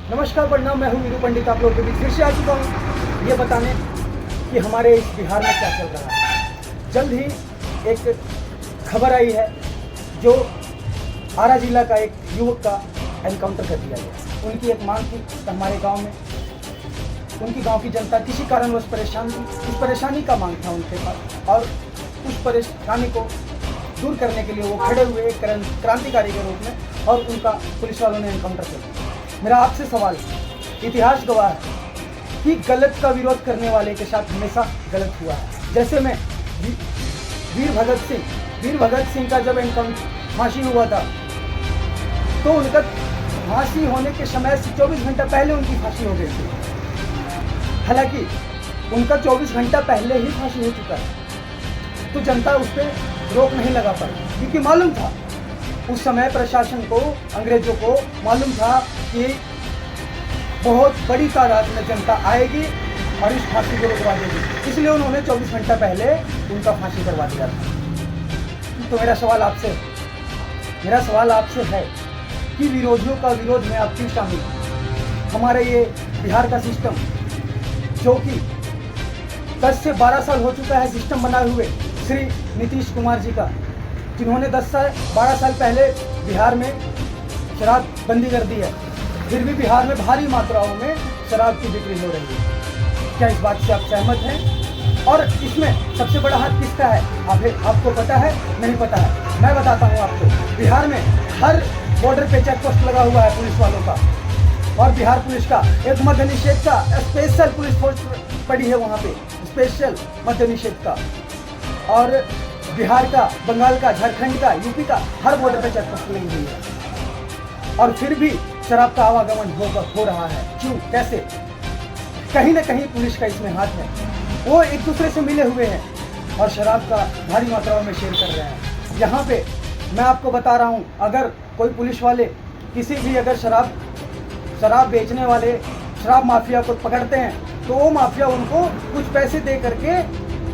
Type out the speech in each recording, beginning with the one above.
नमस्कार, प्रणाम। मैं हूँ वीरू पंडित, आप लोगों के बीच फिर से आ चुका हूँ ये बताने कि हमारे इस बिहार में क्या चल रहा है। जल्द ही एक खबर आई है जो आरा जिला का एक युवक का एनकाउंटर कर दिया गया। उनकी एक मांग थी कि हमारे गांव में उनकी गांव की जनता किसी कारणवश परेशान थी। उस परेशानी का मांग था उनके पास और उस परेशानी को दूर करने के लिए वो खड़े हुए एक क्रांतिकारी के रूप में और उनका पुलिस वालों ने एनकाउंटर कर दिया। मेरा आपसे सवाल है, इतिहास गवाह है कि गलत का विरोध करने वाले के साथ हमेशा गलत हुआ है। जैसे मैं वीर भगत सिंह का जब फांसी हुआ था तो उनका फांसी होने के समय से 24 घंटा पहले उनकी फांसी हो गई थी। हालांकि उनका 24 घंटा पहले ही फांसी हो चुका है तो जनता उस पर रोक नहीं लगा पाई, क्योंकि मालूम था उस समय प्रशासन को, अंग्रेजों को मालूम था कि बहुत बड़ी तादाद में जनता आएगी और इस फांसी को रुकवा देगी, इसलिए उन्होंने 24 घंटा पहले उनका फांसी करवा दिया था। तो मेरा सवाल आपसे है कि विरोधियों का विरोध में आप क्यों शामिल हैं? हमारे ये बिहार का सिस्टम जो कि 10 से 12 साल हो चुका है सिस्टम बनाए हुए श्री नीतीश कुमार जी का, जिन्होंने 10 से 12 साल पहले बिहार में शराब बंदी कर दी है, फिर भी बिहार में भारी मात्राओं में शराब की बिक्री हो रही है। क्या इस बात से आप सहमत हैं? और इसमें सबसे बड़ा हाथ किसका है? आपको पता है? नहीं पता है? मैं बताता हूँ आपको। बिहार में हर बॉर्डर पे चेक पोस्ट लगा हुआ है पुलिस वालों का, और बिहार पुलिस का एक मद्य निषेध का स्पेशल पुलिस फोर्स पड़ी है वहाँ पे, स्पेशल मद्य निषेध का। और बिहार का, बंगाल का, झारखंड का, यूपी का हर बॉर्डर पे चेक पोस्ट लगी हुई है, और फिर भी शराब का आवागमन हो रहा है। क्यों? कैसे? कहीं ना कहीं पुलिस का इसमें हाथ है। वो एक दूसरे से मिले हुए हैं और शराब का भारी मात्राओं में शेयर कर रहे हैं। यहाँ पे मैं आपको बता रहा हूँ, अगर कोई पुलिस वाले किसी भी अगर शराब बेचने वाले शराब माफिया को पकड़ते हैं तो वो माफिया उनको कुछ पैसे दे करके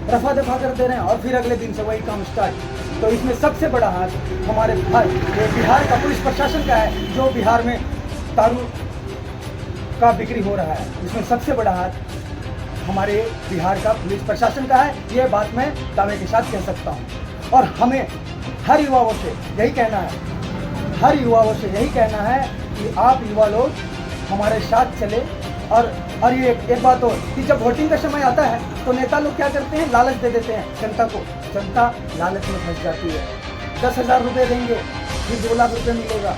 रफा दफा कर दे रहे हैं और फिर अगले दिन से वही काम स्टार्ट। तो इसमें सबसे बड़ा हाथ हमारे बिहार का पुलिस प्रशासन का है, जो बिहार में दारू का बिक्री हो रहा है। इसमें सबसे बड़ा हाथ हमारे बिहार का पुलिस प्रशासन का है। ये बात मैं दावे के साथ कह सकता हूँ। और हमें हर युवाओं से यही कहना है कि आप युवा लोग हमारे साथ चले। और ये एक बात और कि जब वोटिंग का समय आता है तो नेता लोग क्या करते हैं? लालच दे देते हैं जनता को। जनता लालच में फंस जाती है। 10,000 रुपये देंगे फिर 2 लाख रुपये मिलेगा।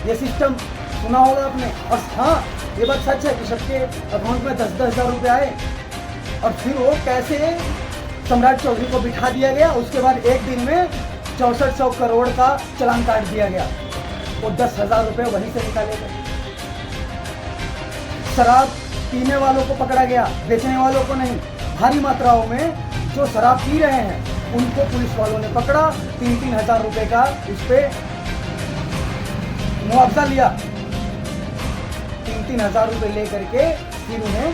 ये सिस्टम सुना होगा आपने। और हाँ, ये बात सच है कि सबके अकाउंट में 10-10 हज़ार रुपये आए और फिर वो कैसे सम्राट चौधरी को बिठा दिया गया। उसके बाद एक दिन में 6400 करोड़ का चालान काट दिया गया। वो 10,000 रुपये वहीं से निकाले गए। शराब पीने वालों को पकड़ा गया, बेचने वालों को नहीं। भारी मात्राओं में जो शराब पी रहे हैं उनको पुलिस वालों ने पकड़ा, 3-3 हज़ार रुपये का इस पे मुआवजा लिया। 3-3 हज़ार रुपये ले करके फिर उन्हें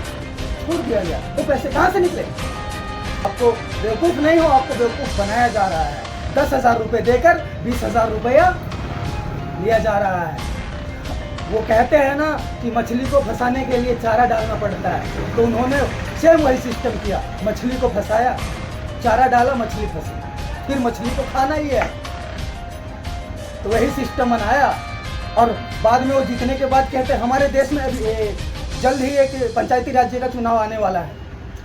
छोड़ दिया गया। वो पैसे कहाँ से निकले? आपको बेवकूफ़ नहीं हो, आपको बेवकूफ़ बनाया जा रहा है। 10,000 रुपये देकर 20,000 रुपया लिया जा रहा है। वो कहते हैं ना कि मछली को फंसाने के लिए चारा डालना पड़ता है, तो उन्होंने सेम वही सिस्टम किया। मछली को फंसाया, चारा डाला, मछली फंसी, फिर मछली को खाना ही है। तो वही सिस्टम बनाया और बाद में वो जीतने के बाद कहते हैं हमारे देश में अभी जल्द ही एक पंचायती राज्य का चुनाव आने वाला है।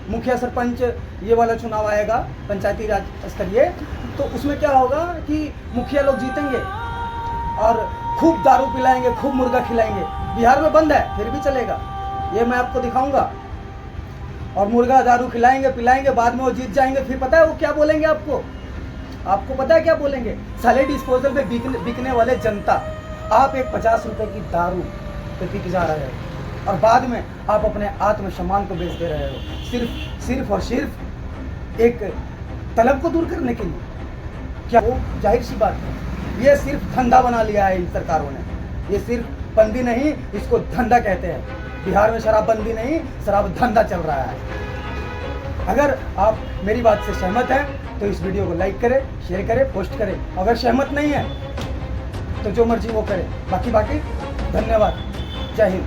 मुखिया सरपंच ये वाला चुनाव आएगा पंचायती राज स्तरीय। तो उसमें क्या होगा कि मुखिया लोग जीतेंगे और खूब दारू पिलाएंगे, खूब मुर्गा खिलाएंगे। बिहार में बंद है फिर भी चलेगा, ये मैं आपको दिखाऊंगा। और मुर्गा दारू खिलाएंगे, पिलाएंगे, बाद में वो जीत जाएंगे। फिर पता है वो क्या बोलेंगे आपको पता है क्या बोलेंगे? साले डिस्पोजल पे बिकने वाले जनता, आप एक 50 रुपए की दारू पे बिक जा रहे हो और बाद में आप अपने आत्मसम्मान को बेच दे रहे हो सिर्फ और सिर्फ एक तलब को दूर करने के लिए। क्या वो जाहिर सी बात है, ये सिर्फ धंधा बना लिया है इन सरकारों ने। ये सिर्फ बंदी नहीं, इसको धंधा कहते हैं। बिहार में शराब बंदी नहीं, शराब धंधा चल रहा है। अगर आप मेरी बात से सहमत हैं तो इस वीडियो को लाइक करें, शेयर करें, पोस्ट करें। अगर सहमत नहीं है तो जो मर्जी वो करें। बाकी धन्यवाद। जय हिंद।